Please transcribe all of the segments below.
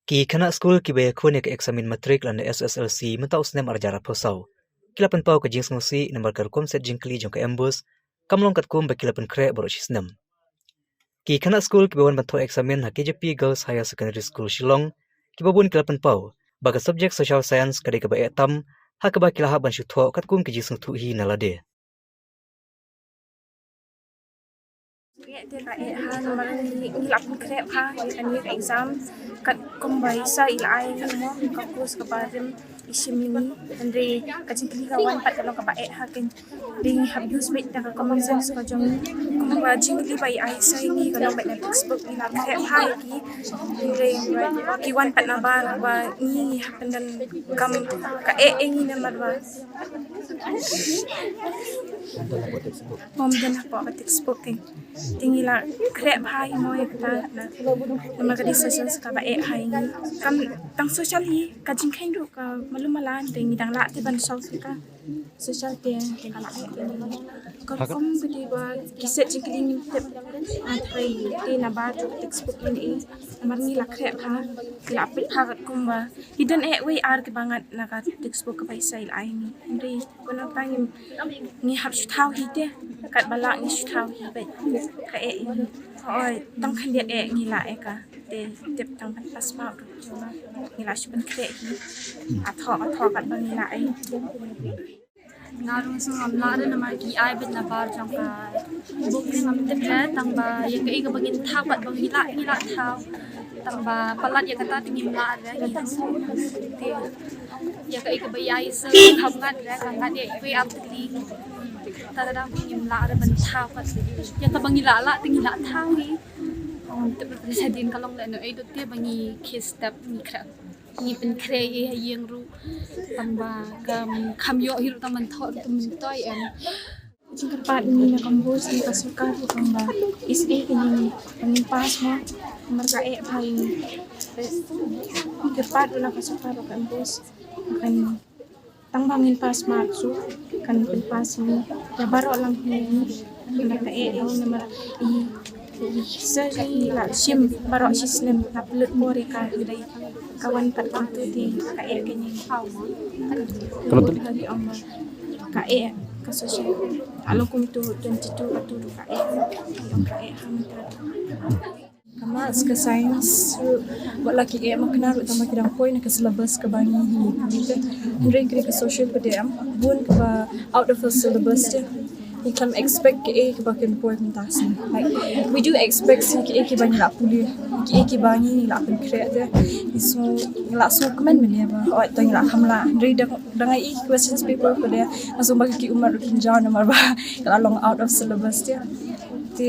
Khynnah school ki be khone ke eksamin matrik lan SSLC mentau snem arjara posau. Kilapan pau ke Jingkylli Nembah Ktha Rukom set Jingkylli jong ke Mbose kamlong kat kum be kilapan kre boro snem. Khynnah school ki be wan Thoh Eksamin KJP Girls Higher Secondary School Shillong ki babun kilapan pau baga subjek social science kade ke ba etam ha ke ba kilah ban shutho kat kum ke jisung thu hi nalade. Ngilapin krep ha ani exam kat Kumba isa ilai mo kakus kabarim isimini andre Jingkylli kawan pat kalau kabae ha ken ding have use bit da common sense ko jong Kumba Jingkylli bai ai sai ni kalau bet na textbook ni lap krep ha ki andre ki wan pat na ba ni hapendan kam ka ni na marwa mom dan apa textbook ken tingila krep hai mo ekta na magadi social ka ba hai ni kam tang social hi ka Jingkylli ru ka malumalan ding dang la ti ban social ka social te kala ka kom gidi ba kiset Jingkylli ni tep athai ti na ba textbook ni amar ni la krep ha la pit ha kat Kumba hidden we ar ke bangat na ka textbook ka bai sai ai ni ndi kono tangim ni hab thau hi te kat bala ni thau hi be ka oi tang khandiat ni la ka te tep tang pas ma ni la shpen kre hi atho kat bang ni la Narung sungam lada nama ki ai bet na bar jang ka book ni mam tep la tang ba ya ka iga bagin thau bat bang ni la thau tang ba palat ya kata tingim la ra ni te ya ka iga bayai se kham ngat ra ka ngat ya we am tli ta da tingim la ra ban thau ka ya ka bang la tingim la thau ni te president kalong la no ai do te bangi case step ni kra ni pen kre ye yang ru tamba kam yo hiru taman thor taman toy en Jingkylli ni na Mbose ni kasuka ru Kumba is ni ni pas mo marga bhai Jingkylli na kasuka ru Mbose kan tang bangin pas marsu kan pen pas ni ya baro lang ni na ka ni mar Seri la sim barok sistem na pelut more ka dai kawan pat tu di ka kini kalau tu dari amma ka ka sosial alo kum tu 22 ka tu ka hamta kama ska science wala ki makna ru tama kidang point ka syllabus ka bani hi ndre kri ka social pdm bun ka out of the syllabus you can expect ke ke bakin point tasin like we do expect ke bani la puli ke bani ni la pen create so la so comment mene ba oi tang la hamla read dang ai questions paper ko dia masuk bagi ki umar kin jaw number ba kala long out of syllabus dia te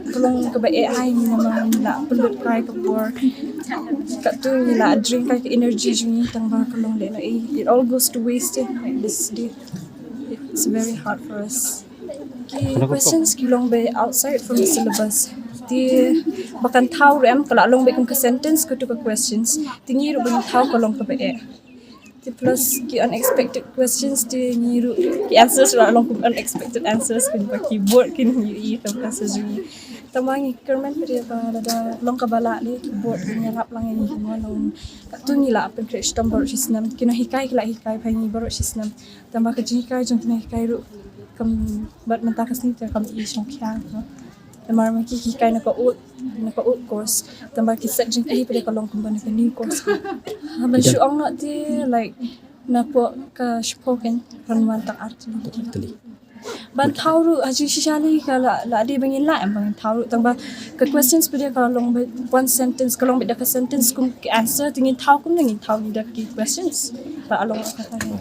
kolong ke ba ai ni naman la pelut kai ke por kat tu ni la drink kai energy juni tang ba kolong le na it all goes to waste like this day. It's very hard for us. The questions kilong be outside from the syllabus. Di bakan tahu rem kalau long be ke sentence ke tu ke questions. Tinggi ru bang tahu kalau ke be. Di plus ki unexpected questions di ngiru ki answers ru long unexpected answers ke ba keyboard kin ni ke answers ni. Tamangi kerman dia ba ada long ka bala ni keyboard ni rap lang ni mo long tu ni la pen create stumble system kina hikai kila hikai phani baro system tamba ka Jingkylli jong kina hikai ru kam bat menta kasni ta kam I song kya tamba ma ki hikai na ko ut course tamba ki set Jingkylli pede ka long Kumba na new course ha ban shu ong not de like na po ka spoken ranwan tak arti ban tauru haji shishali kala la ade bangin la bang tauru tamba ke questions pede ka long one sentence ka long be ka sentence kum answer tingin tau kum ngin tau ni da ki questions ba along ka ta ni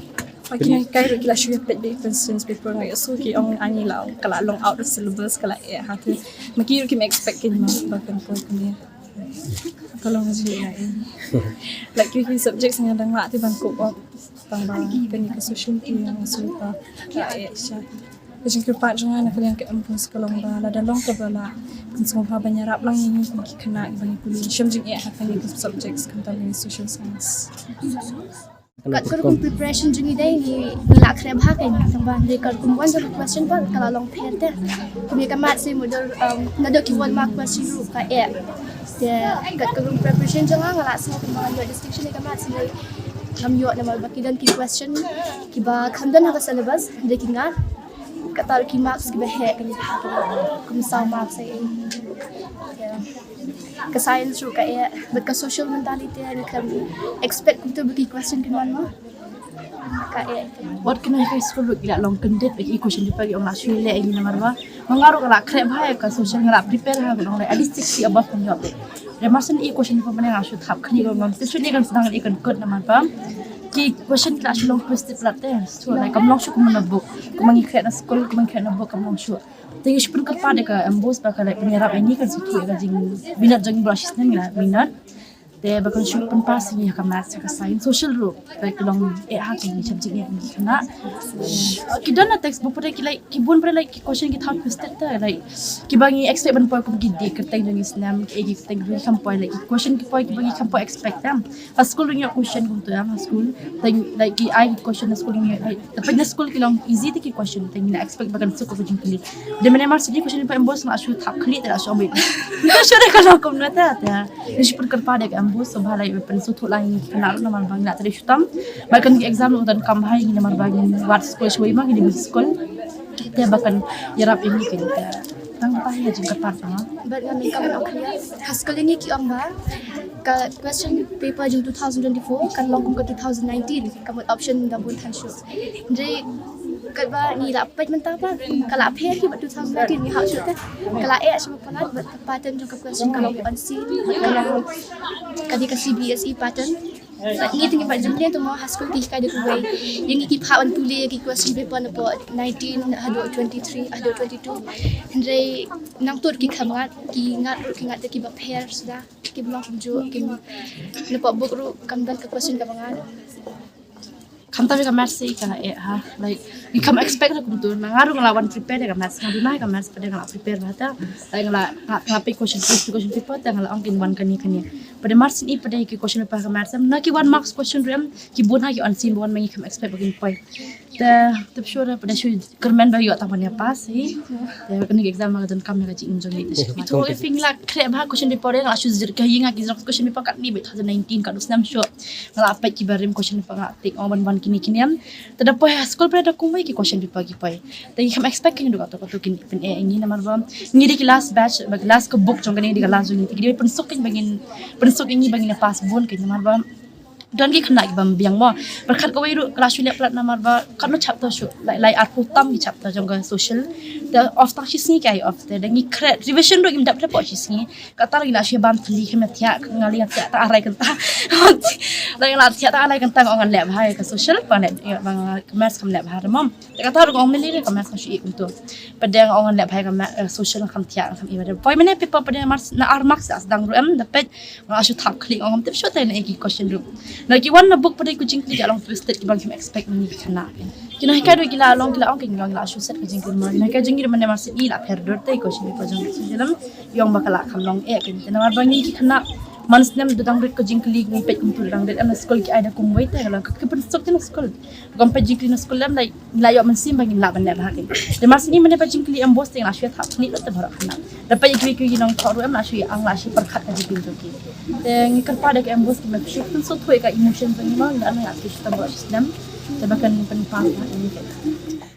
pakina kai ru kila shu pede questions paper ngai so ki ong ani la kala long out of syllabus kala ha tu maki ru ki expect kin ma ba kan point ni kalau ngaji like you subjects yang dang la ti ban ko tamba kan ke social media suka Aisha Jingkylli pat jangan nak yang ke Mbose kalau bala dalong ke bala kan semua banyak rap lang ini ki Khynnah bagi kuliah syam jing akan ni subjects kan tentang social science Kat ko preparation jungi day ni nilak krem hakin tambah de kar kumwan sa question pa kala long perte kumi ka mat si model na do ki wal mark question ru ka e de kat ko preparation janga ngala sa kumwan do distinction ka mat si ngam yo na mal bakidan ki question ki ba khandan ha ka syllabus de ki ngat katal ki marks ki ba he ka ni kum sa marks ay ka science ru ka e but ka social mentality ni kan expect to be question kan mo ka e what can I school gila long kendit bagi question di pagi orang asli le ini marwa mengaruh kala krep hai ka social ngala prepare ha orang at least 60 above pun job de masan i question di pamane asu thap khani go ngam tisu ni kan sedang ikan kod nama pam ki question class long twisted plate so like kam long shu kum na book kumangi kret na school kumangi kret na book kam long shu Tapi sepun kepada ke Mbose bakal penyerap ini kan situ ya jing minat jing brush ni minat. Te bakal sepun pas ni ka maths ka science social ru like long hakin ni subject ni kena. Kita na textbook pada ki bun pada like question ki thought twisted ta like ki bangi expect ban poi ko gidi ke teng jing islam ki teng ru kam poi like question ki poi ki bangi kam poi expect tam. School ni question kum tu am school teng like ki I question school ni tapi na school ki long easy ti ki question teng na expect bakal su ko Jingkylli. De mana mar sidi question pa Mbose na asu thap khli ta asu ambil. Ni sure kalau kom na ta ta. Ni sepun kepada ke Mbose so bhalai pen su thu lai kenal na mal bang na tadi shutam. Bahkan ki exam udan kam hai ni mar bang wat school shoi ma ni school. Te bahkan yarap ini kan ta. Tang pa ya jing kapat ha. but ngam kam ok haskal ni ki ang ba ka question paper jing 2024 kan long kum ka 2019 kam option da bun than shu je kat ba ni la pet mentah ba kala phe ki 2019 ni ha shu ta kala e shu palat but pattern jong ka question kalau on scene kalau kadi ka CBSE pattern ni tinggi pak jumlah tu mau haskul ti ka de kuai yang ki pha on tule ki question paper na po 19 hado 23 hado 22 ndre nang tur ki khamat ki ngat ki ba pair sudah ki blok ju ki na po book ru kam dan ka question ka bangan kam tabi ka maths ka ha like we come expect aku tu ngaru ngelawan prepare ka maths ngadu nai ka maths pada ngala prepare bata like ngala ngapi question paper ta ngala angkin wan kani pada maths ni pada ki question paper ka maths na ki 1 marks question rem ki bon ha ki on scene bon mangi come expect bagin point ta tap sure pada shu kermen ba yo ta ban ya pas hi ta kani exam ma dan kam ga ji enjoy ni ta so I think like krep ha question paper ngala shu zir ka hinga ki question paper kat ni 2019 ka snam show ngala apa ki barim question paper ka tik on ban kini tada po school pada kumai ki question paper ki pai tai kam expect kin duga to kin pen ini namar ba ngiri ki last batch bag last ko book jong kani di last ni ki pen sok kin bagin ini bagin pas bon kin namar ba dan ki khna ki bam biang mo berkat ko wiru kelas lek plat namar ba kan chapter shu like ar putam ki chapter jong ka social the of ta shisni kai of the ngi credit revision ro im dap po shisni kata lagi na shi bam thli khme thya ngali ta arai kan ta lai la thya ta arai kan ta ngal lab hai ka social pa net bang maths kam lab har mom kata ro ngom meli ka maths shi untuk padang ngal lab hai ka social kam thya kam i poi mene paper padang maths na ar marks as dang ro am dapat asu thak khli ngom tip shot na ki question ro na ki wan na book pada ku Jingkylli ka long twisted ki bang kim expect ni kana kina ka do kila long kila ong king long la asu set ka Jingkylli ma na ka Jingkylli mane mar sit ni la pher dor tai ko shi pa jang jelam yong bakala kham long e kin na mar bang ni ki kana Mans nem dudang rit ko Jingkylli ni pet kum dudang rit am school ki ada kum wait ta la ka pen sok tin school gom pe Jingkylli na school lam lai la yo man sim bangin la ban la ha ke de mas ni mane pa Jingkylli am Mbose la shwe thap ni ta bhara khana da pa ki ki nong thoru am la shwe ang la shi par khat ka Jingkylli to ki de ngi kan pa de am Mbose ki me shi tin so thoi ka emotion bang ma la na ki sta bo system de bakan pen pa ni